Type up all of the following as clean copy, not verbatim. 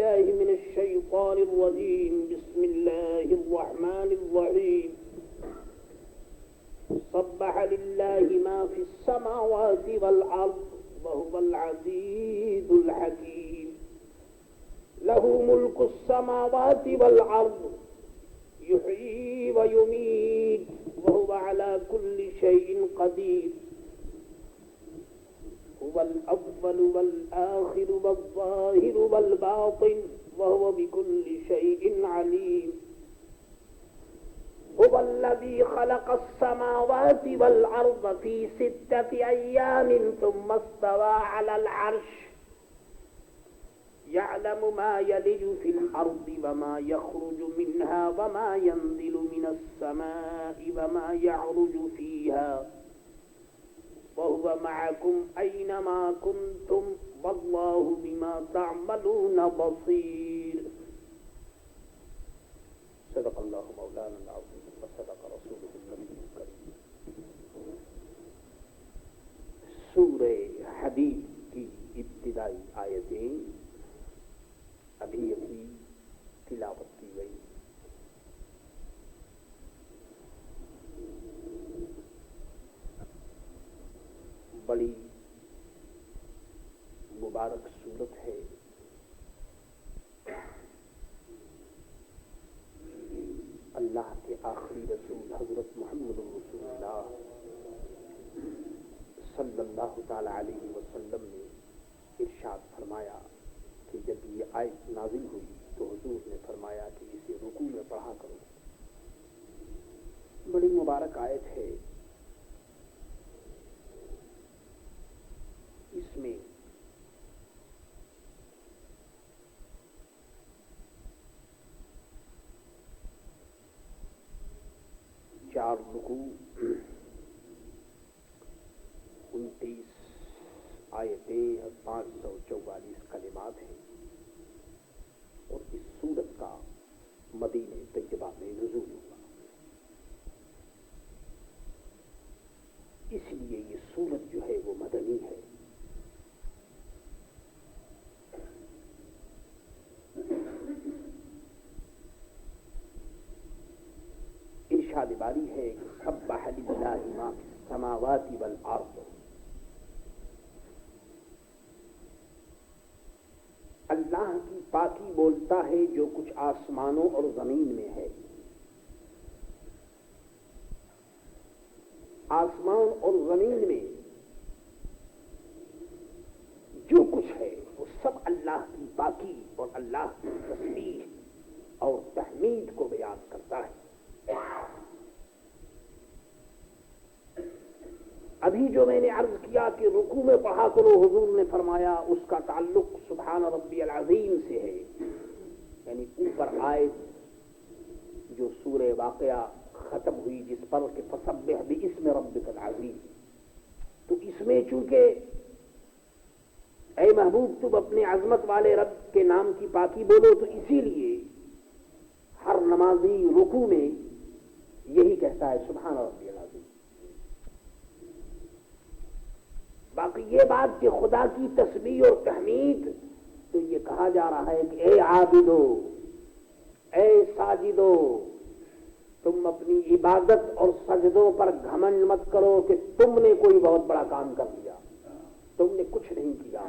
بالله من الشيطان الرجيم. بسم الله الرحمن الرحيم. سبح لله ما في السماوات والأرض وهو العزيز الحكيم. له ملك السماوات والأرض يحيي ويميت وهو على كل شيء قدير. هو الأول والآخر والظاهر والباطن وهو بكل شيء عليم. هو الذي خلق السماوات والأرض في 6 أيام ثم استوى على العرش يعلم ما يلج في الأرض وما يخرج منها وما ينزل من السماء وما يعرج فيها وهو معكم أينما كنتم والله بما تعملون بصير. صدق الله مولانا العظيم وصدق رسوله النبي الكريم. سورہ حدید کی ابتدائی آیتیں ابھی تلاوت کی گئی. بڑی مبارک صورت ہے. اللہ کے آخری رسول حضرت محمد رسول اللہ صلی اللہ تعالی علیہ وسلم نے ارشاد فرمایا کہ جب یہ آیت نازل ہوئی تو حضور نے فرمایا کہ اسے رکوع میں پڑھا کرو. بڑی مبارک آیت ہے. اس میں چار رکوع 29 آیتیں اور 544 کلمات ہیں اور اس سورت کا مدینہ طیبہ میں نزول ہوا. اس لیے یہ سورت جو ہے وہ مدنی ہے. ارشاد باری ہے کہ سبح للہ ما فی السماوات والارض. اللہ کی پاکی بولتا ہے جو کچھ آسمانوں اور زمین میں ہے. آسمان اور زمین میں جو کچھ ہے وہ سب اللہ کی پاکی اور اللہ کی تسبیح اور تحمید کو بیان کرتا ہے. ابھی جو میں نے عرض کیا کہ رکوع میں پڑھا کرو، حضور نے فرمایا اس کا تعلق سبحان ربی العظیم سے ہے. یعنی اوپر آیت جو سورہ واقعہ ختم ہوئی جس پر کہ فسبح باسم ربک العظیم، تو اس میں چونکہ اے محبوب تم اپنے عظمت والے رب کے نام کی پاکی بولو، تو اسی لیے ہر نمازی رکوع میں یہی کہتا ہے سبحان ربی العظیم. باقی یہ بات کہ خدا کی تسبیح اور تحمید، تو یہ کہا جا رہا ہے کہ اے عابدو، اے ساجدو، تم اپنی عبادت اور سجدوں پر گھمنڈ مت کرو کہ تم نے کوئی بہت بڑا کام کر لیا. تم نے کچھ نہیں کیا.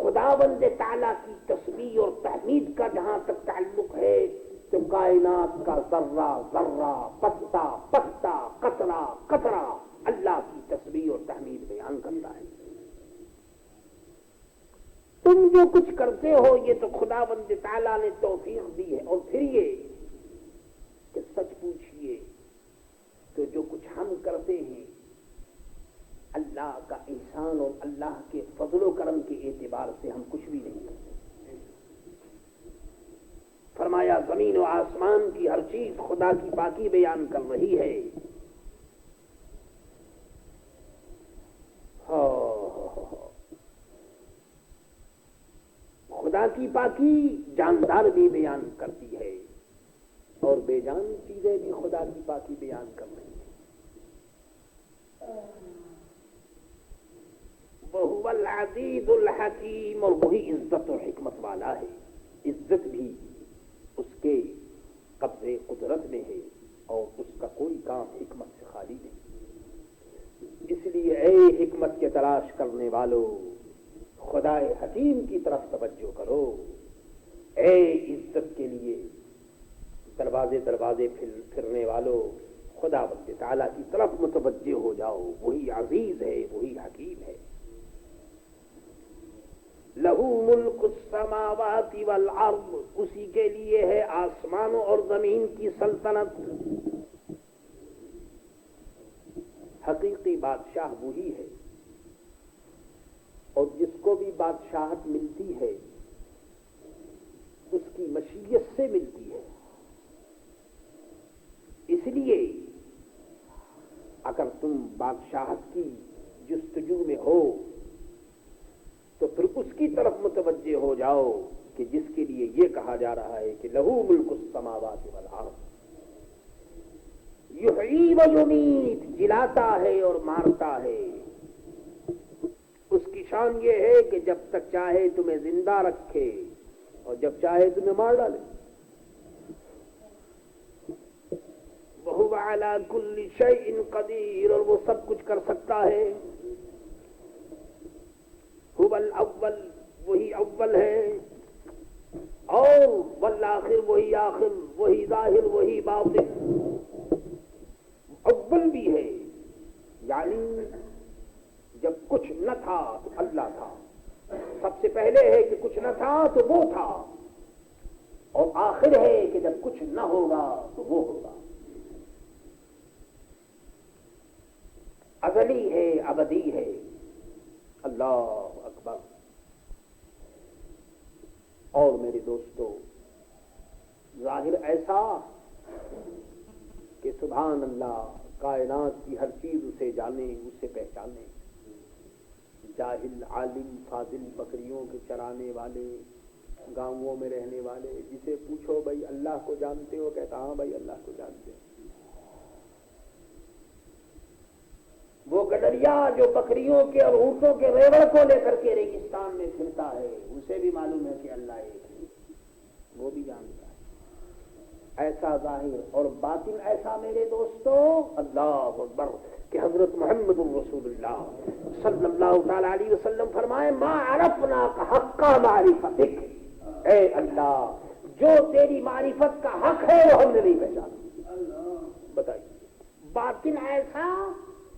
خداوند تعالیٰ کی تسبیح اور تحمید کا جہاں تک تعلق ہے تو کائنات کا ذرہ ذرہ، پتا پتا، قطرہ قطرہ اللہ کی تسبیح اور تحمید بیان کرتا ہے. تم جو کچھ کرتے ہو یہ تو خداوند تعالیٰ نے توفیق دی ہے. اور پھر یہ کہ سچ پوچھئے تو جو کچھ ہم کرتے ہیں اللہ کا احسان اور اللہ کے فضل و کرم کے اعتبار سے ہم کچھ بھی نہیں کرتے. فرمایا زمین و آسمان کی ہر چیز خدا کی پاکی بیان کر رہی ہے. خدا کی پاکی جاندار بھی بیان کرتی ہے اور بے جان چیزیں بھی خدا کی پاکی بیان کر رہی ہیں. وَهُوَ الْعَزِيزُ الْحَكِيمُ، اور وہی عزت اور حکمت والا ہے. والو خدائے حکیم کی طرف توجہ کرو. اے عزت کے لیے دروازے دروازے پھرنے والو خدا بند تعالیٰ کی طرف متوجہ ہو جاؤ. وہی عزیز ہے, وہی حکیم ہے. لہو ملک السماوات والارض, اسی کے لیے ہے آسمانوں اور زمین کی سلطنت. حقیقی بادشاہ وہی ہے, اور جس کو بھی بادشاہت ملتی ہے اس کی مشیت سے ملتی ہے. اس لیے اگر تم بادشاہت کی جستجو میں ہو تو پھر اس کی طرف متوجہ ہو جاؤ کہ جس کے لیے یہ کہا جا رہا ہے کہ لہو ملک السماوات والارض, یحیی و یمیت, جلاتا ہے اور مارتا ہے. اس کی شان یہ ہے کہ جب تک چاہے تمہیں زندہ رکھے اور جب چاہے تمہیں مار ڈالے. وَهُوَ عَلَى كُلِّ شَيْءٍ قَدِيرٌ, اور وہ سب کچھ کر سکتا ہے. هُوَ الْأَوَّلُ, وہی اول ہے, اور والآخر, وہی آخر, وہی ظاہر, وہی باطن. اول بھی ہے, یعنی جب کچھ نہ تھا تو اللہ تھا. سب سے پہلے ہے کہ کچھ نہ تھا تو وہ تھا, اور آخر ہے کہ جب کچھ نہ ہوگا تو وہ ہوگا. ازلی ہے, ابدی ہے. اللہ اکبر. اور میرے دوستو, ظاہر ایسا کہ سبحان اللہ, کائنات کی ہر چیز اسے جانے, اسے پہچانے. جاہل, عالم, فاضل, بکریوں کے چرانے والے, گاؤں میں رہنے والے, جسے پوچھو بھائی اللہ کو جانتے ہو, کہتا ہاں بھائی اللہ کو جانتے ہو. وہ گڈریا جو بکریوں کے اور اونٹوں کے ریوڑ کو لے کر کے ریگستان میں پھرتا ہے, اسے بھی معلوم ہے کہ اللہ ایک ہے, وہ بھی جانتا ہے. ایسا ظاہر اور باطن ایسا میرے دوستو, اللہ اکبر, کہ حضرت محمد رسول اللہ صلی اللہ تعالی علیہ وسلم فرمائے ما عرفناک حق معرفتک, اے اللہ جو تیری معرفت کا حق ہے وہ ہم نے نہیں پہچانا. بتائیے, باطن ایسا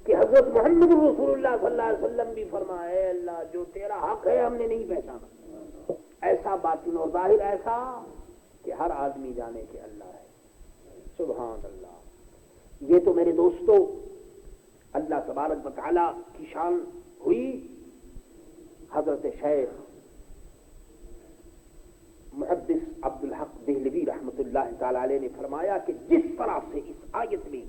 کہ حضرت محمد رسول اللہ صلی اللہ علیہ وسلم بھی فرمائے اللہ جو تیرا حق ہے ہم نے نہیں پہچانا. ایسا باطن اور ظاہر ایسا کہ ہر آدمی جانے کہ اللہ ہے. سبحان اللہ. یہ تو میرے دوستو اللہ تبارک و تعالی کی شان ہوئی. حضرت شیخ محدث عبدالحق دہلوی رحمۃ اللہ تعالی علیہ نے فرمایا کہ جس طرح سے اس آیت میں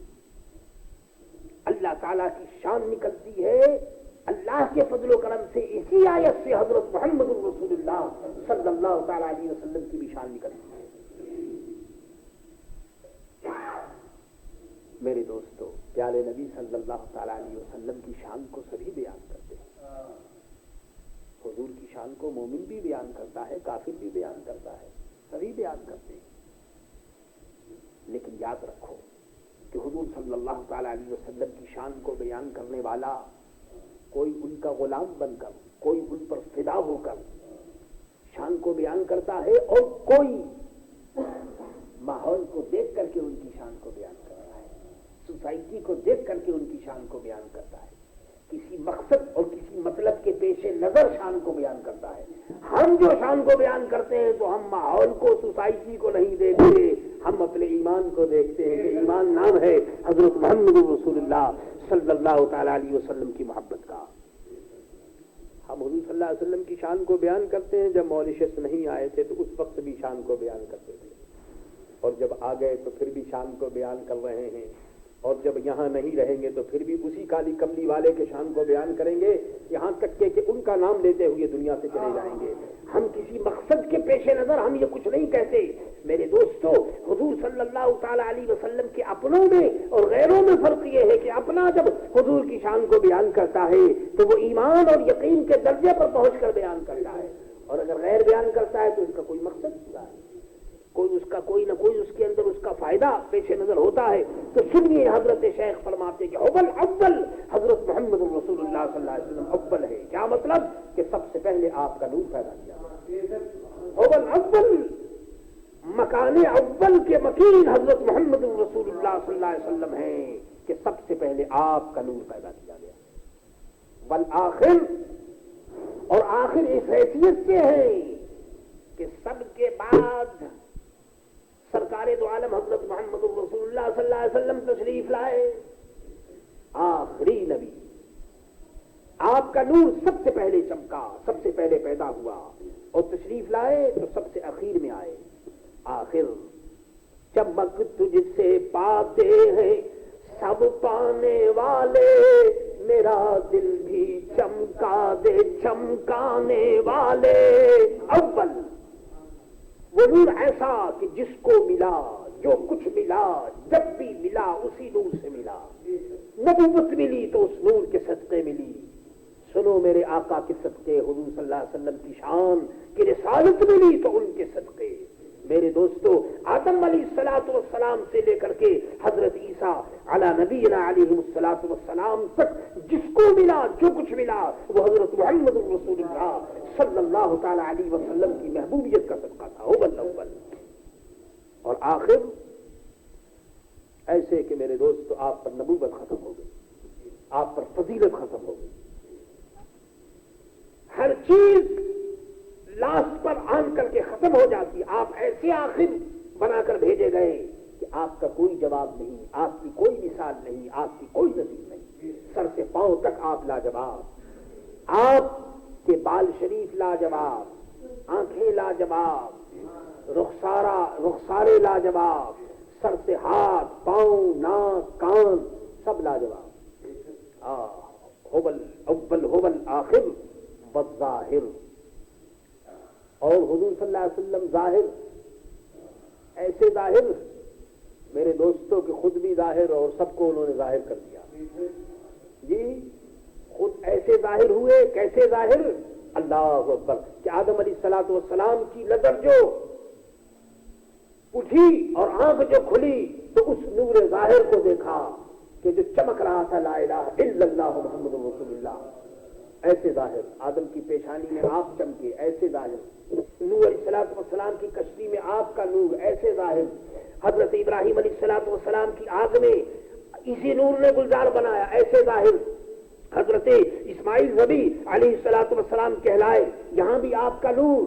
اللہ تعالیٰ کی شان نکلتی ہے, اللہ کے فضل و کرم سے اسی آیت سے حضرت محمد رسول اللہ صلی اللہ تعالیٰ علیہ وسلم کی بھی شان نکلتی ہے. میرے دوستو, پیارے نبی صلی اللہ تعالیٰ علیہ وسلم کی شان کو سبھی بیان کرتے ہیں. حضور کی شان کو مومن بھی بیان کرتا ہے, کافر بھی بیان کرتا ہے, سبھی بیان کرتے ہیں. لیکن یاد رکھو کہ حضور صلی اللہ تعالی علیہ وسلم کی شان کو بیان کرنے والا کوئی ان کا غلام بن کر, کوئی ان پر فدا ہو کر شان کو بیان کرتا ہے, اور کوئی ماحول کو دیکھ کر کے ان کی شان کو بیان کرتا ہے, سوسائٹی کو دیکھ کر کے ان کی شان کو بیان کرتا ہے, کسی مقصد اور کسی مطلب کے پیش نظر شان کو بیان کرتا ہے. ہم جو شان کو بیان کرتے ہیں تو ہم ماحول کو, سوسائٹی کو نہیں دیکھتے, ہم اپنے ایمان کو دیکھتے ہیں کہ ایمان نام ہے حضرت محمد رسول اللہ صلی اللہ تعالی علیہ وسلم کی محبت کا. ہم حضور صلی اللہ علیہ وسلم کی شان کو بیان کرتے ہیں. جب ماریشس نہیں آئے تھے تو اس وقت بھی شان کو بیان کرتے تھے, اور جب آ گئے تو پھر بھی شان کو بیان کر رہے ہیں, اور جب یہاں نہیں رہیں گے تو پھر بھی اسی کالی کملی والے کے شان کو بیان کریں گے, یہاں تک کہ ان کا نام لیتے ہوئے دنیا سے چلے جائیں گے. ہم کسی مقصد کے پیش نظر ہم یہ کچھ نہیں کہتے. میرے دوستو, حضور صلی اللہ تعالی علیہ وسلم کے اپنوں میں اور غیروں میں فرق یہ ہے کہ اپنا جب حضور کی شان کو بیان کرتا ہے تو وہ ایمان اور یقین کے درجے پر پہنچ کر بیان کرتا ہے, اور اگر غیر بیان کرتا ہے تو اس کا کوئی مقصد ہوتا ہے, کوئی نہ کوئی اس کے اندر اس کا فائدہ پیش نظر ہوتا ہے. تو سنیے حضرت شیخ فرماتے کہ اول اول حضرت محمد رسول اللہ صلی اللہ علیہ وسلم اول ہے. کیا مطلب؟ کہ سب سے پہلے آپ کا نور پیدا کیا. اول اول مکان اول کے مکین حضرت محمد رسول اللہ صلی اللہ علیہ وسلم ہیں کہ سب سے پہلے آپ کا نور پیدا کیا گیا. والآخر، اور آخر اس حیثیت سے ہے کہ سب کے بعد سرکار دو عالم حضرت محمد رسول اللہ صلی اللہ علیہ وسلم تشریف لائے، آخری نبی. آپ کا نور سب سے پہلے چمکا، سب سے پہلے پیدا ہوا، اور تشریف لائے تو سب سے اخیر میں آئے. آخر چمک تجھ سے پاتے ہیں سب پانے والے، میرا دل بھی چمکا دے چمکانے والے. اول وہ نور ایسا کہ جس کو ملا، جو کچھ ملا، جب بھی ملا اسی نور سے ملا. نبوت ملی تو اس نور کے صدقے ملی. سنو میرے آقا کے صدقے، حضور صلی اللہ علیہ وسلم کی شان کہ رسالت ملی تو ان کے صدقے. میرے دوستو، آدم علیہ الصلوۃ والسلام سے لے کر کے حضرت عیسیٰ علی نبینا علیہ الصلوۃ والسلام تک جس کو ملا، جو کچھ ملا، وہ حضرت محمد رسول اللہ صلی اللہ تعالی علیہ وسلم کی محبوبیت کا صدقہ تھا. اول اول اور آخر ایسے کہ میرے دوستو آپ پر نبوت ختم ہو گئی، آپ پر فضیلت ختم ہو گئی. ہر چیز لاسٹ پر آن کر کے ختم ہو جاتی. آپ ایسے آخر بنا کر بھیجے گئے کہ آپ کا کوئی جواب نہیں، آپ کی کوئی مثال نہیں، آپ کی کوئی نظیر نہیں. سر سے پاؤں تک آپ لاجواب. آپ کے بال شریف لاجواب، آنکھیں لاجواب، رخسارے لاجواب، سر سے ہاتھ، پاؤں، ناک، کان سب لاجواب. اول اول آخر والظاہر. اور حضور صلی اللہ علیہ وسلم ظاہر، ایسے ظاہر میرے دوستوں کہ خود بھی ظاہر اور سب کو انہوں نے ظاہر کر دیا. جی خود ایسے ظاہر ہوئے. کیسے ظاہر؟ اللہ اکبر کہ آدم علیہ الصلوۃ والسلام کی نظر جو اٹھی اور آنکھ جو کھلی تو اس نور ظاہر کو دیکھا کہ جو چمک رہا تھا لا الہ الا اللہ محمد رسول اللہ. ایسے ظاہر آدم کی پیشانی میں آپ چمکے، ایسے ظاہر. نوح علیہ الصلوۃ والسلام کی کشتی میں آپ کا نور، ایسے ظاہر. حضرت ابراہیم علیہ الصلوۃ والسلام کی آگ میں اسی نور نے گلزار بنایا، ایسے ظاہر. حضرت اسماعیل نبی علیہ الصلوۃ والسلام کہلائے، یہاں بھی آپ کا نور.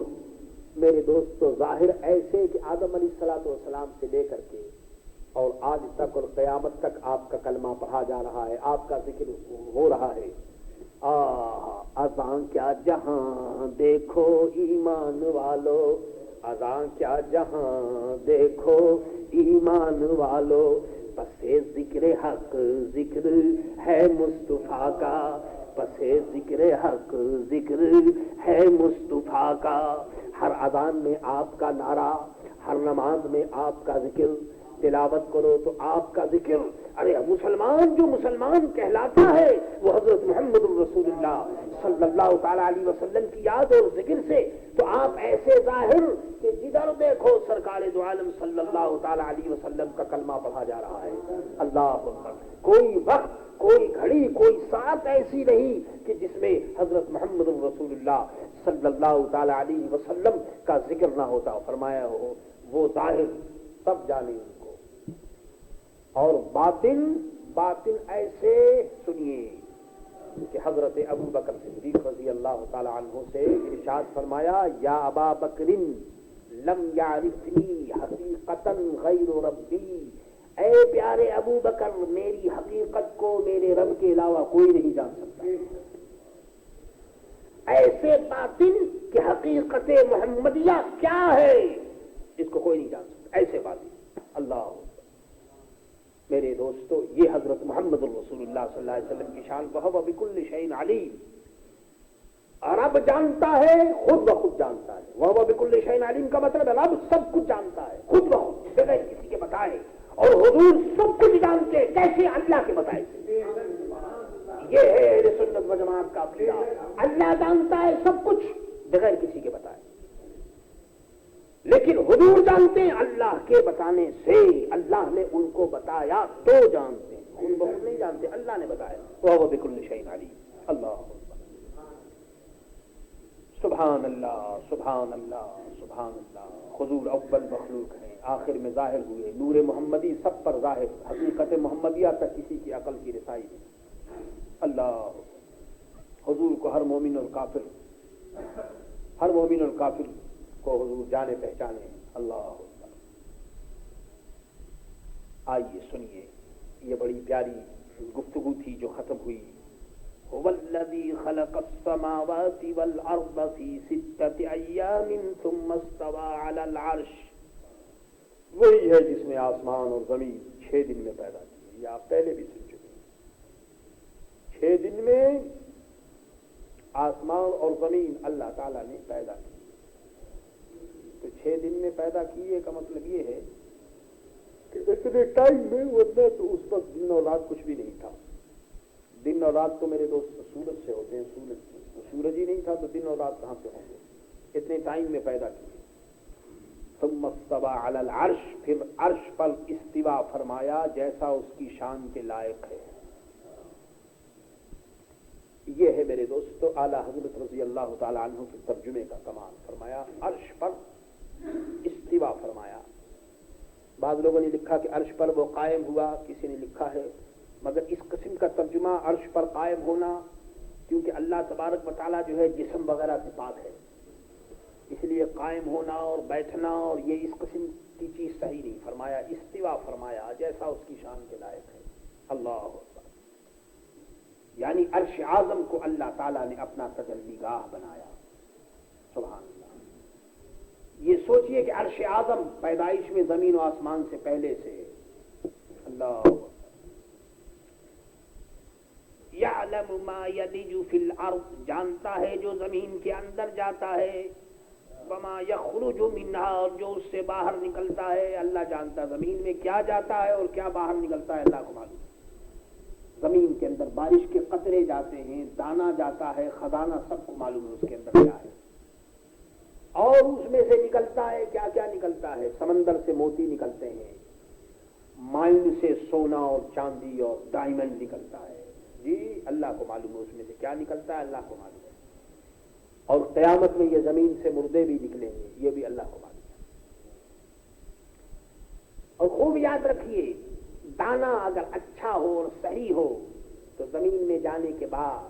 میرے دوستو ظاہر ایسے کہ آدم علیہ الصلوۃ والسلام سے لے کر کے اور آج تک اور قیامت تک آپ کا کلمہ پڑھا جا رہا ہے، آپ کا ذکر ہو رہا ہے. اذاں کیا جہاں دیکھو ایمان والو، اذاں کیا جہاں دیکھو ایمان والو، پسے ذکر حق ذکر ہے مصطفیٰ کا، پسے ذکر حق ذکر ہے مصطفیٰ کا. ہر اذان میں آپ کا نعرہ، ہر نماز میں آپ کا ذکر. تلاوت کرو تو آپ کا ذکر. ارے مسلمان جو مسلمان کہلاتا ہے وہ حضرت محمد رسول اللہ صلی اللہ تعالی علیہ وسلم کی یاد اور ذکر سے. تو آپ ایسے ظاہر کہ جدھر دیکھو سرکار دو عالم صلی اللہ تعالی علیہ وسلم کا کلمہ پڑھا جا رہا ہے. اللہ اکبر. کوئی وقت، کوئی گھڑی، کوئی ساعت ایسی نہیں کہ جس میں حضرت محمد رسول اللہ صلی اللہ تعالی علیہ وسلم کا ذکر نہ ہوتا. فرمایا ہو وہ ظاہر سب جانے ان کو. اور باطن ایسے سنیے کہ حضرت ابو بکر صدیق رضی اللہ تعالی عنہ سے ارشاد فرمایا، یا ابا بکر لم یعرفنی حقیقتا غیر ربی. اے پیارے ابو بکر، میری حقیقت کو میرے رب کے علاوہ کوئی نہیں جان سکتا. ایسے باطن کہ حقیقت محمدیہ کیا ہے اس کو کوئی نہیں جان سکتا. ایسے باطن. اللہ میرے دوستو، یہ حضرت محمد رسول اللہ صلی اللہ علیہ وسلم کی شان. وَهُوَ بِكُلِّ شَيْءٍ عَلِيمٌ. رب جانتا ہے، خود بخود جانتا ہے. وَهُوَ بِكُلِّ شَيْءٍ عَلِيمٌ کا مطلب ہے رب سب کچھ جانتا ہے خود بخود بغیر کسی کے بتائے. اور حضور سب کچھ جانتے، کیسے؟ اللہ کے بتائے. یہ ہے اہل سنت و جماعت کا عقیدہ. اللہ جانتا ہے سب کچھ بغیر کسی کے بتائے. لیکن حضور جانتے ہیں اللہ کے بتانے سے، اللہ نے ان کو بتایا تو جانتے ہیں، ان بخود نہیں جانتے، اللہ نے بتایا۔ وَهُوَ بِكُلِّ شَيْءٍ عَلِيمٌ۔ اللہ سبحان اللہ سبحان اللہ سبحان اللہ۔ حضور اول مخلوق ہیں، آخر میں ظاہر ہوئے، نور محمدی سب پر ظاہر، حقیقت محمدیہ تک کسی کی عقل کی رسائی نہیں۔ اللہ حضور کو ہر مومن اور کافر، ہر مومن اور کافر کو حضور جانے پہچانے۔ اللہ آئیے سنیے، یہ بڑی پیاری گفتگو تھی جو ختم ہوئی۔ هو الذي خلق السماوات والأرض في 6 أيام ثم استوى على العرش۔ وہی ہے جس نے آسمان اور زمین 6 دن میں پیدا کی، یہ آپ پہلے بھی سن چکے ہیں۔ 6 دن میں آسمان اور زمین اللہ تعالیٰ نے پیدا کی۔ تو 6 دن میں پیدا کیے کا مطلب یہ ہے کہ اتنے ٹائم میں ورنہ تو اس وقت دن اور رات کچھ بھی نہیں تھا۔ دن اور رات تو میرے دوست سورج سے ہوتے ہیں، سورج ہی نہیں تھا تو دن اور رات کہاں سے ہوں گے؟ اتنے ٹائم میں پیدا کیے۔ ثم استوى على العرش، پھر عرش پر استوا فرمایا جیسا اس کی شان کے لائق ہے۔ یہ ہے میرے دوستو اعلیٰ حضرت رضی اللہ تعالی عنہ کے ترجمے کا کمال۔ فرمایا عرش پر استوا فرمایا۔ بعض لوگوں نے لکھا کہ عرش پر وہ قائم ہوا، کسی نے لکھا ہے، مگر اس قسم کا ترجمہ عرش پر قائم ہونا، کیونکہ اللہ تبارک و تعالیٰ جو ہے جسم وغیرہ سے پاک ہے، اس لیے قائم ہونا اور بیٹھنا اور یہ اس قسم کی چیز صحیح نہیں۔ فرمایا استوا فرمایا جیسا اس کی شان کے لائق ہے۔ اللہ اکبر، یعنی عرش اعظم کو اللہ تعالیٰ نے اپنا تجلی گاہ بنایا۔ سبحان اللہ۔ یہ سوچئے کہ عرش اعظم پیدائش میں زمین و آسمان سے پہلے سے۔ اللہ یعلم ما یلج فی الارض، جانتا ہے جو زمین کے اندر جاتا ہے، وما یخرج منہا، اور جو اس سے باہر نکلتا ہے اللہ جانتا ہے۔ زمین میں کیا جاتا ہے اور کیا باہر نکلتا ہے اللہ کو معلوم۔ زمین کے اندر بارش کے قطرے جاتے ہیں، دانا جاتا ہے، خزانہ سب کو معلوم ہے اس کے اندر کیا ہے، اور اس میں سے نکلتا ہے کیا کیا نکلتا ہے۔ سمندر سے موتی نکلتے ہیں، مائن سے سونا اور چاندی اور ڈائمنڈ نکلتا ہے، جی اللہ کو معلوم ہے اس میں سے کیا نکلتا ہے، اللہ کو معلوم ہے۔ اور قیامت میں یہ زمین سے مردے بھی نکلیں گے، یہ بھی اللہ کو معلوم ہے۔ اور خوب یاد رکھیے، دانا اگر اچھا ہو اور صحیح ہو تو زمین میں جانے کے بعد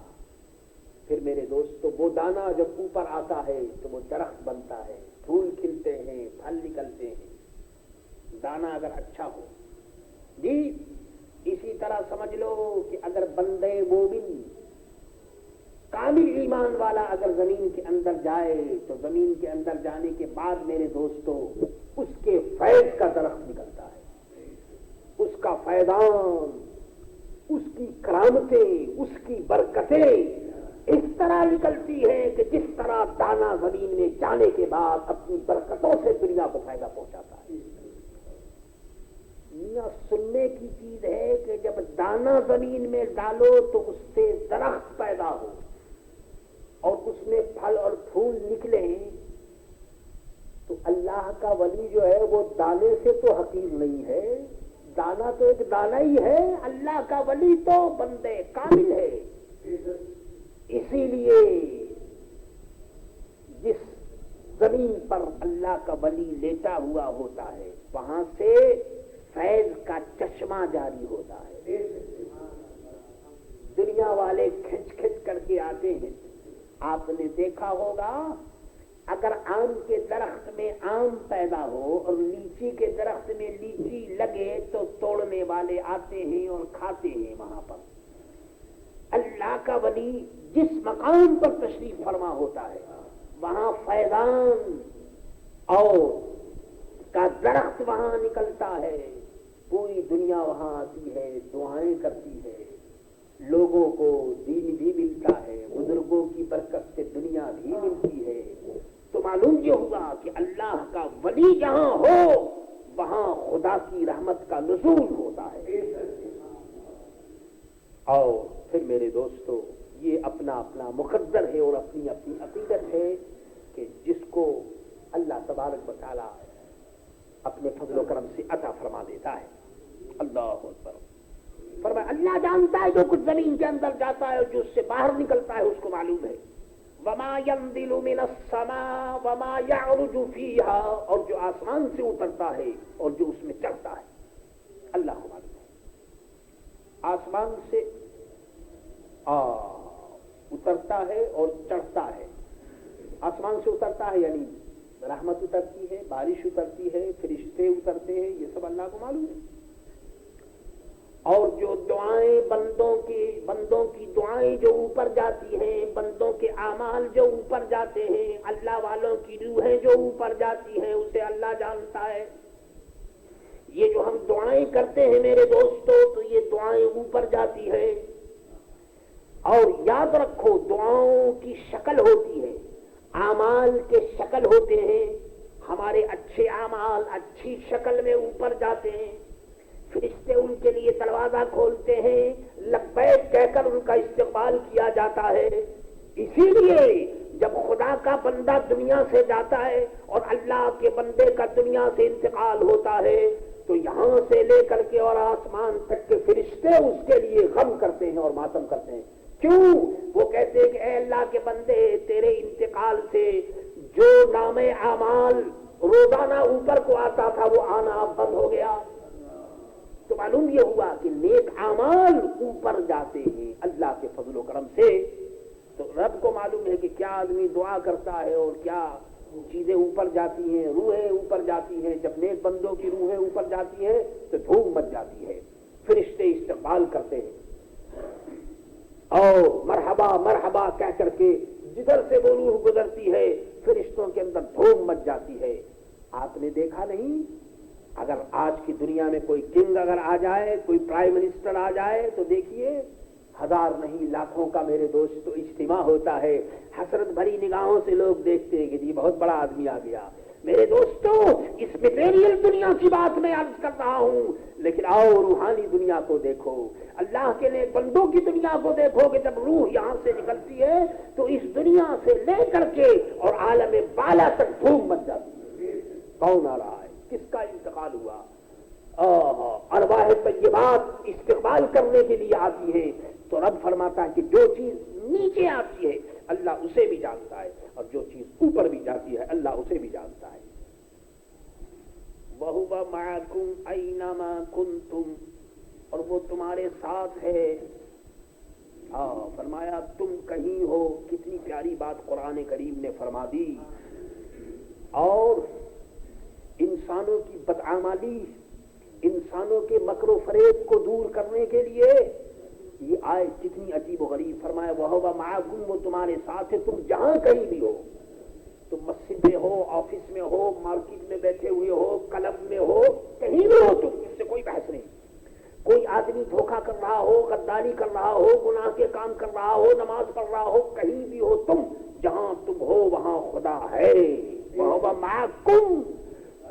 پھر میرے دوستو وہ دانا جب اوپر آتا ہے تو وہ درخت بنتا ہے، پھول کھلتے ہیں، پھل نکلتے ہیں، دانا اگر اچھا ہو۔ جی اسی طرح سمجھ لو کہ اگر بندے مومن کامل ایمان والا اگر زمین کے اندر جائے تو زمین کے اندر جانے کے بعد میرے دوستو اس کے فیض کا درخت نکلتا ہے، اس کا فیضان، اس کی کرامتیں، اس کی برکتیں اس طرح نکلتی ہے کہ جس طرح دانا زمین میں جانے کے بعد اپنی برکتوں سے دنیا کو فائدہ پہنچاتا ہے۔ میاں سننے کی چیز ہے کہ جب دانا زمین میں ڈالو تو اس سے درخت پیدا ہو اور اس میں پھل اور پھول نکلے، تو اللہ کا ولی جو ہے وہ دانے سے تو حقیر نہیں ہے، دانا تو ایک دانا ہی ہے، اللہ کا ولی تو بندے کامل ہے۔ اسی لیے جس زمین پر اللہ کا ولی لیٹا ہوا ہوتا ہے وہاں سے فیض کا چشمہ جاری ہوتا ہے، دنیا والے کھنچ کھنچ کر کے آتے ہیں۔ آپ نے دیکھا ہوگا اگر آم کے درخت میں آم پیدا ہو اور لیچی کے درخت میں لیچی لگے تو توڑنے والے آتے ہیں اور کھاتے ہیں۔ وہاں پر اللہ کا ولی جس مقام پر تشریف فرما ہوتا ہے وہاں فیضان اور کا درخت وہاں نکلتا ہے، پوری دنیا وہاں آتی ہے، دعائیں کرتی ہے، لوگوں کو دین بھی ملتا ہے، بزرگوں کی برکت سے دنیا بھی ملتی ہے۔ تو معلوم یہ ہوا کہ اللہ کا ولی جہاں ہو وہاں خدا کی رحمت کا نزول ہوتا ہے۔ اور پھر میرے دوستو یہ اپنا اپنا مقدر ہے اور اپنی اپنی عقیدت ہے کہ جس کو اللہ تبارک و تعالی اپنے فضل و کرم سے عطا فرما دیتا ہے. اللہ اکبر. فرمایا اللہ جانتا ہے جو کچھ زمین کے اندر جاتا ہے اور جو اس سے باہر نکلتا ہے اس کو معلوم ہے. وما ينزل من السماء وما يعرج فيها, اور جو آسمان سے اترتا ہے اور جو اس میں چڑھتا ہے اللہ کو معلوم ہے. آسمان سے اترتا ہے اور چڑھتا ہے. آسمان سے اترتا ہے یعنی رحمت اترتی ہے, بارش اترتی ہے, فرشتے اترتے ہیں, یہ سب اللہ کو معلوم ہے. اور جو دعائیں بندوں کی دعائیں جو اوپر جاتی ہیں, بندوں کے اعمال جو اوپر جاتے ہیں, اللہ والوں کی روحیں جو اوپر جاتی ہیں, اسے اللہ جانتا ہے. یہ جو ہم دعائیں کرتے ہیں میرے دوستو, تو یہ دعائیں اوپر جاتی ہے. اور یاد رکھو دعاؤں کی شکل ہوتی ہے, اعمال کے شکل ہوتے ہیں. ہمارے اچھے اعمال اچھی شکل میں اوپر جاتے ہیں, فرشتے ان کے لیے دروازہ کھولتے ہیں, لبیک کہہ کر ان کا استقبال کیا جاتا ہے. اسی لیے جب خدا کا بندہ دنیا سے جاتا ہے اور اللہ کے بندے کا دنیا سے انتقال ہوتا ہے, تو یہاں سے لے کر کے اور آسمان تک کے فرشتے اس کے لیے غم کرتے ہیں اور ماتم کرتے ہیں. کیوں؟ وہ کہتے ہیں کہ اے اللہ کے بندے, تیرے انتقال سے جو نام اعمال روزانہ اوپر کو آتا تھا وہ آنا اب بند ہو گیا. تو معلوم یہ ہوا کہ نیک اعمال اوپر جاتے ہیں اللہ کے فضل و کرم سے. تو رب کو معلوم ہے کہ کیا آدمی دعا کرتا ہے اور کیا چیزیں اوپر جاتی ہیں, روحیں اوپر جاتی ہیں. جب نیک بندوں کی روحیں اوپر جاتی ہیں تو دھوم مچ جاتی ہے, فرشتے استقبال کرتے ہیں اور مرحبا مرحبا کہہ کر کے جدھر سے وہ روح گزرتی ہے فرشتوں کے اندر دھوم مچ جاتی ہے. آپ نے دیکھا نہیں, اگر آج کی دنیا میں کوئی کنگ اگر آ جائے, کوئی پرائم منسٹر آ جائے, تو دیکھیے ہزار نہیں لاکھوں کا میرے دوست تو اجتماع ہوتا ہے. حسرت بھری نگاہوں سے لوگ دیکھتے ہیں کہ جی بہت بڑا آدمی آ گیا. میرے دوستوں, اس میٹیریل دنیا کی بات میں عرض کر رہا ہوں, لیکن آؤ روحانی دنیا کو دیکھو, اللہ کے نیک بندوں کی دنیا کو دیکھو کہ جب روح یہاں سے نکلتی ہے تو اس دنیا سے لے کر کے اور عالم بالا تک دھوم مچ جاتی ہے. کون آ رہا ہے, کس کا انتقال ہوا؟ ارواح طیبات استقبال کرنے کے لیے آتی ہے. تو رب فرماتا ہے کہ جو چیز نیچے آتی ہے اللہ اسے بھی جانتا ہے, اور جو چیز اوپر بھی جاتی ہے اللہ اسے بھی جانتا ہے. وَهُوَ مَعَكُمْ أَيْنَمَا كُنْتُمْ, اور وہ تمہارے ساتھ ہے. فرمایا تم کہیں ہو. کتنی پیاری بات قرآن کریم نے فرما دی. اور انسانوں کی بدعمالی, انسانوں کے مکر و فریب کو دور کرنے کے لیے یہ آیت کتنی عجیب و غریب. فرمایا وَهُوَ مَعَكُمْ, وہ تمہارے ساتھ ہے, تم جہاں کہیں بھی ہو, تم مسجد میں ہو, آفس میں ہو, مارکیٹ میں بیٹھے ہوئے ہو, کلب میں ہو, کہیں بھی ہو تم, اس سے کوئی بحث نہیں. کوئی آدمی دھوکہ کر رہا ہو, غداری کر رہا ہو, گناہ کے کام کر رہا ہو, نماز پڑھ رہا ہو, کہیں بھی ہو تم, جہاں تم ہو وہاں خدا ہے. وَهُوَ مَعَكُمْ,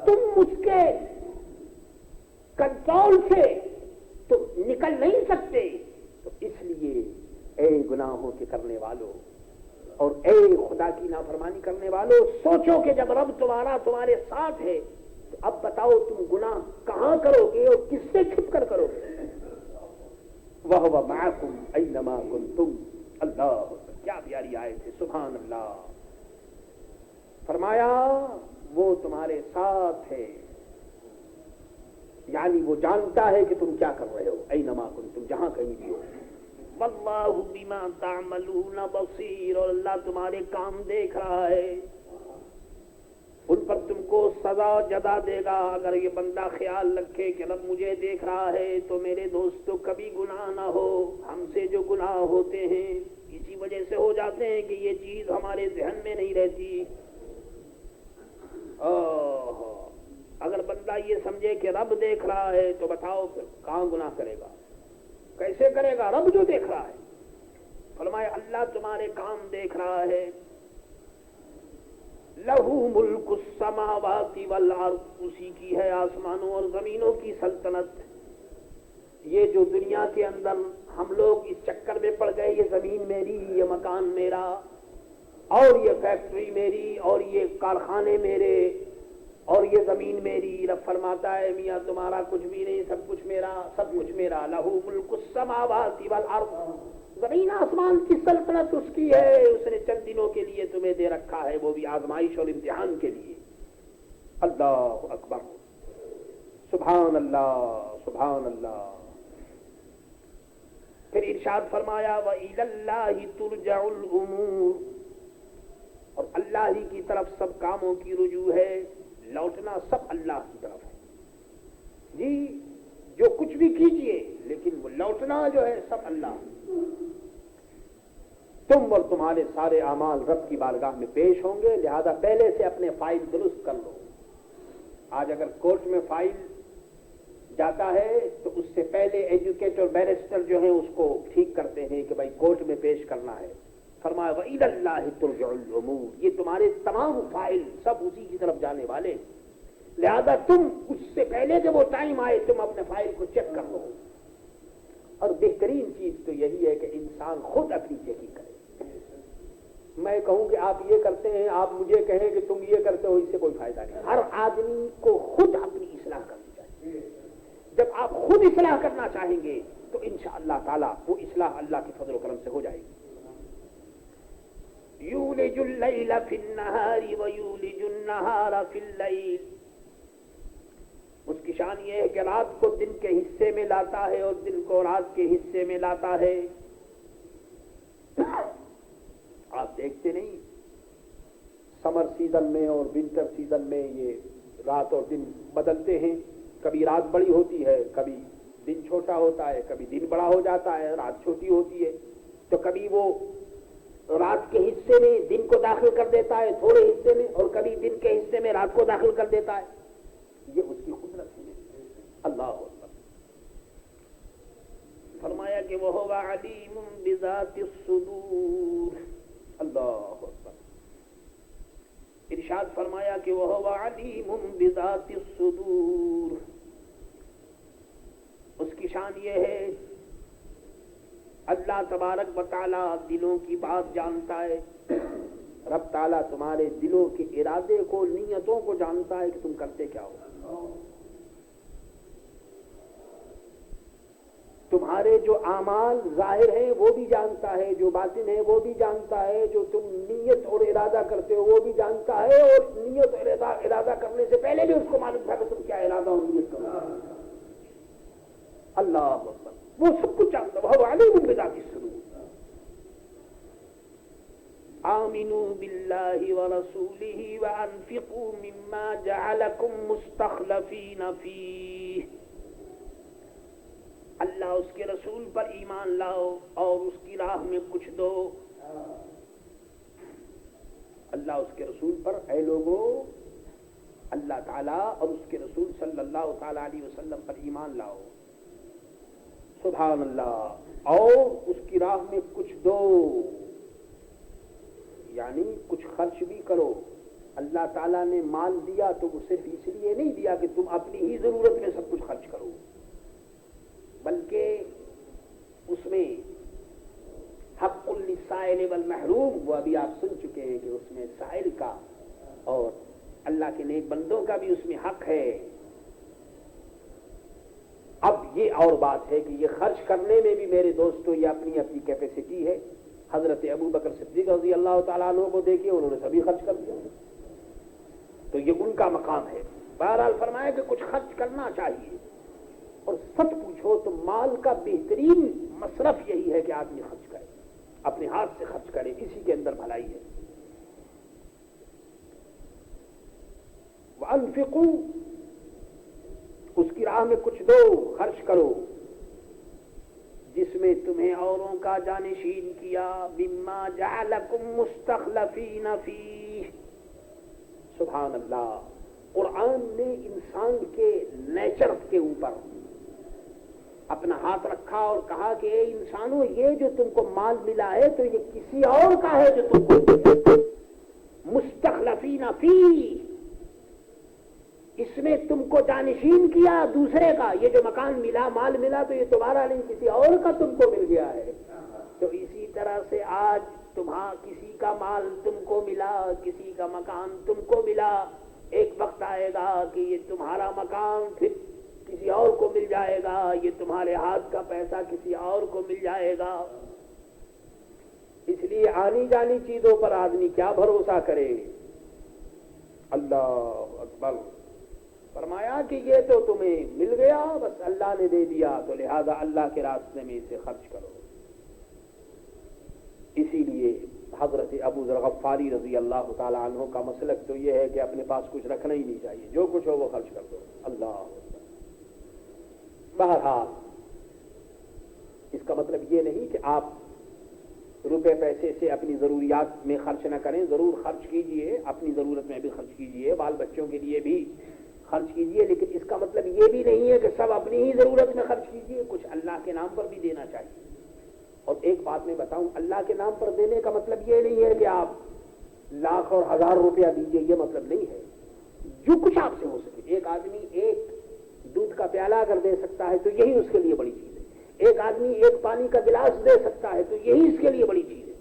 تم اس کے کنٹرول سے تو نکل نہیں سکتے. تو اس لیے اے گناہوں کے کرنے والوں اور اے خدا کی نافرمانی کرنے والوں, سوچو کہ جب رب تمہارے ساتھ ہے تو اب بتاؤ تم گناہ کہاں کرو گے اور کس سے چھپ کر کرو گے. وَهُوَ مَعَكُمْ أَيْنَمَا كُنْتُمْ. اللہ, کیا پیاری آیت ہے, سبحان اللہ. فرمایا وہ تمہارے ساتھ ہے, یعنی وہ جانتا ہے کہ تم کیا کر رہے ہو. اینما کنتم, جہاں کہیں بھی ہو. واللہ بما تعملون بصیر, اور اللہ تمہارے کام دیکھ رہا ہے, ان پر تم کو سزا جزا دے گا. اگر یہ بندہ خیال رکھے کہ رب مجھے دیکھ رہا ہے تو میرے دوستو کبھی گناہ نہ ہو. ہم سے جو گناہ ہوتے ہیں اسی وجہ سے ہو جاتے ہیں کہ یہ چیز ہمارے ذہن میں نہیں رہتی. اگر بندہ یہ سمجھے کہ رب دیکھ رہا ہے تو بتاؤ پھر کہاں گناہ کرے گا, کیسے کرے گا؟ رب جو دیکھ رہا ہے. فرمایا اللہ تمہارے کام دیکھ رہا ہے. لہو ملک السماوات والارض, اسی کی ہے آسمانوں اور زمینوں کی سلطنت. یہ جو دنیا کے اندر ہم لوگ اس چکر میں پڑ گئے, یہ زمین میری, یہ مکان میرا, اور یہ فیکٹری میری اور یہ کارخانے میرے اور یہ زمین میری. رب فرماتا ہے میاں تمہارا کچھ بھی نہیں، سب کچھ میرا، سب کچھ میرا. لہو ملک السماوات والارض، زمین آسمان کی سلطنت اس کی ہے. اس نے چند دنوں کے لیے تمہیں دے رکھا ہے، وہ بھی آزمائش اور امتحان کے لیے. اللہ اکبر، سبحان اللہ سبحان اللہ. پھر ارشاد فرمایا وَإِلَى اللَّهِ تُرْجَعُ الْأُمُورُ، اور اللہ ہی کی طرف سب کاموں کی رجوع ہے، لوٹنا سب اللہ کی طرف ہے. جی جو کچھ بھی کیجئے لیکن وہ لوٹنا جو ہے سب اللہ. تم اور تمہارے سارے اعمال رب کی بارگاہ میں پیش ہوں گے، لہذا پہلے سے اپنے فائل درست کر لو. آج اگر کورٹ میں فائل جاتا ہے تو اس سے پہلے ایجوکیٹر بیرسٹر جو ہیں اس کو ٹھیک کرتے ہیں کہ بھائی کورٹ میں پیش کرنا ہے. فرمایا وَإِلَى اللَّهِ تُرْجَعُ الْأُمُورُ، یہ تمہارے تمام فائل سب اسی کی طرف جانے والے، لہذا تم اس سے پہلے جب وہ ٹائم آئے تم اپنے فائل کو چیک کر لو. اور بہترین چیز تو یہی ہے کہ انسان خود اپنی چیکنگ کرے. میں کہوں کہ آپ یہ کرتے ہیں، آپ مجھے کہیں کہ تم یہ کرتے ہو، اس سے کوئی فائدہ نہیں. ہر آدمی کو خود اپنی اصلاح کرنی چاہیے. جب آپ خود اصلاح کرنا چاہیں گے تو انشاءاللہ تعالی وہ اصلاح اللہ کے فضل و کرم سے ہو جائے گی. یولج اللیل فی النہار ویولج النہار فی اللیل، اس کی شان یہ ہے کہ رات کو دن کے حصے میں لاتا ہے اور دن کو رات کے حصے میں لاتا ہے. آپ دیکھتے نہیں سمر سیزن میں اور ونٹر سیزن میں یہ رات اور دن بدلتے ہیں، کبھی رات بڑی ہوتی ہے، کبھی دن چھوٹا ہوتا ہے، کبھی دن بڑا ہو جاتا ہے، رات چھوٹی ہوتی ہے. تو کبھی وہ رات کے حصے میں دن کو داخل کر دیتا ہے تھوڑے حصے میں، اور کبھی دن کے حصے میں رات کو داخل کر دیتا ہے. یہ اس کی قدرت ہے. اللہ اکبر. فرمایا کہ وَهُوَ عَلِيمٌ بِذَاتِ الصُّدُورِ. اللہ اکبر. ارشاد فرمایا کہ وَهُوَ عَلِيمٌ بِذَاتِ الصُّدُورِ، اس کی شان یہ ہے اللہ تبارک و تعالی دلوں کی بات جانتا ہے. رب تعالیٰ تمہارے دلوں کے ارادے کو، نیتوں کو جانتا ہے کہ تم کرتے کیا ہو. تمہارے جو اعمال ظاہر ہیں وہ بھی جانتا ہے، جو باطن ہے وہ بھی جانتا ہے، جو تم نیت اور ارادہ کرتے ہو وہ بھی جانتا ہے، اور نیت اور ارادہ کرنے سے پہلے بھی اس کو معلوم تھا کہ تم کیا ارادہ اور نیت کرو. اللہ اکبر. وہ سب کچھ جانتا ہے. وَهُوَ عَلِيمٌ بِذَاتِ الصُّدُورِ. آمنوا باللہ ورسولہ وانفقوا مما جعلکم مستخلفین فیہ. اللہ اس کے رسول پر ایمان لاؤ اور اس کی راہ میں کچھ دو. اللہ اس کے رسول پر، اے لوگوں اللہ تعالیٰ اور اس کے رسول صلی اللہ تعالی علیہ وسلم پر ایمان لاؤ. سبحان اللہ. اور اس کی راہ میں کچھ دو، یعنی کچھ خرچ بھی کرو. اللہ تعالیٰ نے مال دیا تو وہ صرف اس لیے نہیں دیا کہ تم اپنی ہی ضرورت میں سب کچھ خرچ کرو، بلکہ اس میں حق للسائل والمحروم، وہ ابھی آپ سن چکے ہیں کہ اس میں سائل کا اور اللہ کے نیک بندوں کا بھی اس میں حق ہے. اب یہ اور بات ہے کہ یہ خرچ کرنے میں بھی میرے دوستوں یہ اپنی اپنی کیپیسٹی ہے. حضرت ابو بکر صدیق رضی اللہ تعالیٰ عنہ کو دیکھیے، انہوں نے سبھی خرچ کر دیا، تو یہ ان کا مقام ہے. بہرحال فرمایا کہ کچھ خرچ کرنا چاہیے، اور سچ پوچھو تو مال کا بہترین مصرف یہی ہے کہ آدمی خرچ کرے، اپنے ہاتھ سے خرچ کرے، اسی کے اندر بھلائی ہے. وَأَنفِقُوا، اس کی راہ میں کچھ دو، خرچ کرو، جس میں تمہیں اوروں کا جانشین کیا. مما جعلکم مستخلفین فیہ. سبحان اللہ. قرآن نے انسان کے نیچر کے اوپر اپنا ہاتھ رکھا اور کہا کہ اے انسانوں، یہ جو تم کو مال ملا ہے تو یہ کسی اور کا ہے جو تم کو مستخلفین فیہ، اس میں تم کو جانشین کیا دوسرے کا. یہ جو مکان ملا، مال ملا، تو یہ تمہارا نہیں، کسی اور کا تم کو مل گیا ہے. تو اسی طرح سے آج کسی کا مال تم کو ملا، کسی کا مکان تم کو ملا، ایک وقت آئے گا کہ یہ تمہارا مکان پھر کسی اور کو مل جائے گا، یہ تمہارے ہاتھ کا پیسہ کسی اور کو مل جائے گا۔ اس لیے آنی جانی چیزوں پر آدمی کیا بھروسہ کرے۔ اللہ اکبر۔ فرمایا کہ یہ تو تمہیں مل گیا، بس اللہ نے دے دیا، تو لہذا اللہ کے راستے میں اسے خرچ کرو۔ اسی لیے حضرت ابو ذر غفاری رضی اللہ تعالی عنہ کا مسلک تو یہ ہے کہ اپنے پاس کچھ رکھنا ہی نہیں چاہیے، جو کچھ ہو وہ خرچ کر دو۔ اللہ بہرحال اس کا مطلب یہ نہیں کہ آپ روپے پیسے سے اپنی ضروریات میں خرچ نہ کریں، ضرور خرچ کیجئے، اپنی ضرورت میں بھی خرچ کیجئے، بال بچوں کے لیے بھی خرچ کیجئے، لیکن اس کا مطلب یہ بھی نہیں ہے کہ سب اپنی ہی ضرورت میں خرچ کیجئے، کچھ اللہ کے نام پر بھی دینا چاہیے۔ اور ایک بات میں بتاؤں، اللہ کے نام پر دینے کا مطلب یہ نہیں ہے کہ آپ لاکھ اور ہزار روپیہ دیجئے، یہ مطلب نہیں ہے۔ جو کچھ آپ سے ہو سکے، ایک آدمی ایک دودھ کا پیالہ اگر دے سکتا ہے تو یہی اس کے لیے بڑی چیز ہے، ایک آدمی ایک پانی کا گلاس دے سکتا ہے تو یہی اس کے لیے بڑی چیز ہے۔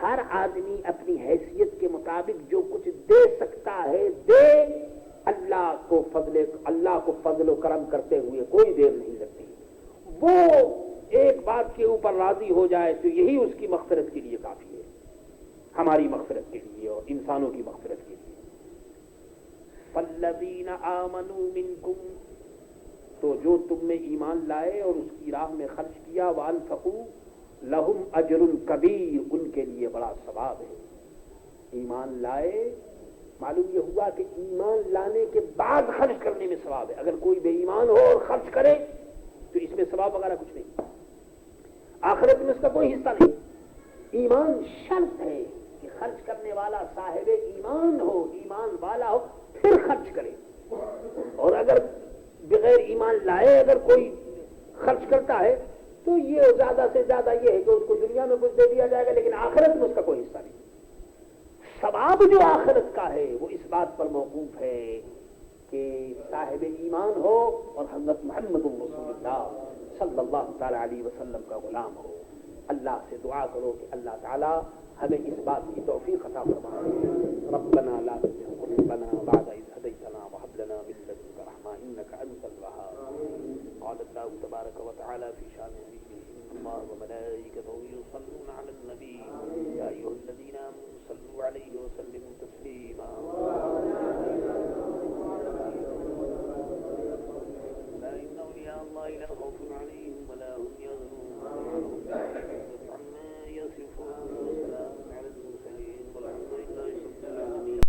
ہر آدمی اپنی حیثیت کے مطابق جو کچھ دے سکتا ہے دے، اللہ کو فضل و کرم کرتے ہوئے کوئی دیر نہیں لگتی۔ وہ ایک بات کے اوپر راضی ہو جائے تو یہی اس کی مغفرت کے لیے کافی ہے، ہماری مغفرت کے لیے اور انسانوں کی مغفرت کے لیے۔ فالذین آمنوا منکم، تو جو تم میں ایمان لائے اور اس کی راہ میں خرچ کیا، وانفقوا لہم اجر کبیر، ان کے لیے بڑا ثواب ہے۔ ایمان لائے، معلوم یہ ہوا کہ ایمان لانے کے بعد خرچ کرنے میں ثواب ہے۔ اگر کوئی بے ایمان ہو اور خرچ کرے تو اس میں ثواب وغیرہ کچھ نہیں، آخرت میں اس کا کوئی حصہ نہیں۔ ایمان شرط ہے کہ خرچ کرنے والا صاحب ایمان ہو، ایمان والا ہو، پھر خرچ کرے۔ اور اگر بغیر ایمان لائے اگر کوئی خرچ کرتا ہے تو یہ زیادہ سے زیادہ یہ ہے کہ اس کو دنیا میں کچھ دے دیا جائے گا، لیکن آخرت میں اس کا کوئی حصہ نہیں۔ ثواب جو آخرت کا ہے وہ اس بات پر موقوف ہے کہ صاحب ایمان ہو اور حضرت محمد رسول اللہ صلی اللہ تعالی علیہ وسلم کا غلام ہو۔ اللہ سے دعا کرو کہ اللہ تعالی ہمیں اس بات کی توفیق عطا فرمائے۔ ربنا لا تزغ قلوبنا بعد إذ هديتنا وهب لنا من لدنك رحمة إنك أنت الوهاب۔ قال الله تبارك وتعالى في شأن نبيه: إن الله وملائكته يصلون على النبي يا أيها الذين آمنوا صلوا عليه وسلموا تسليما۔ لا إن أولياء الله لا خوف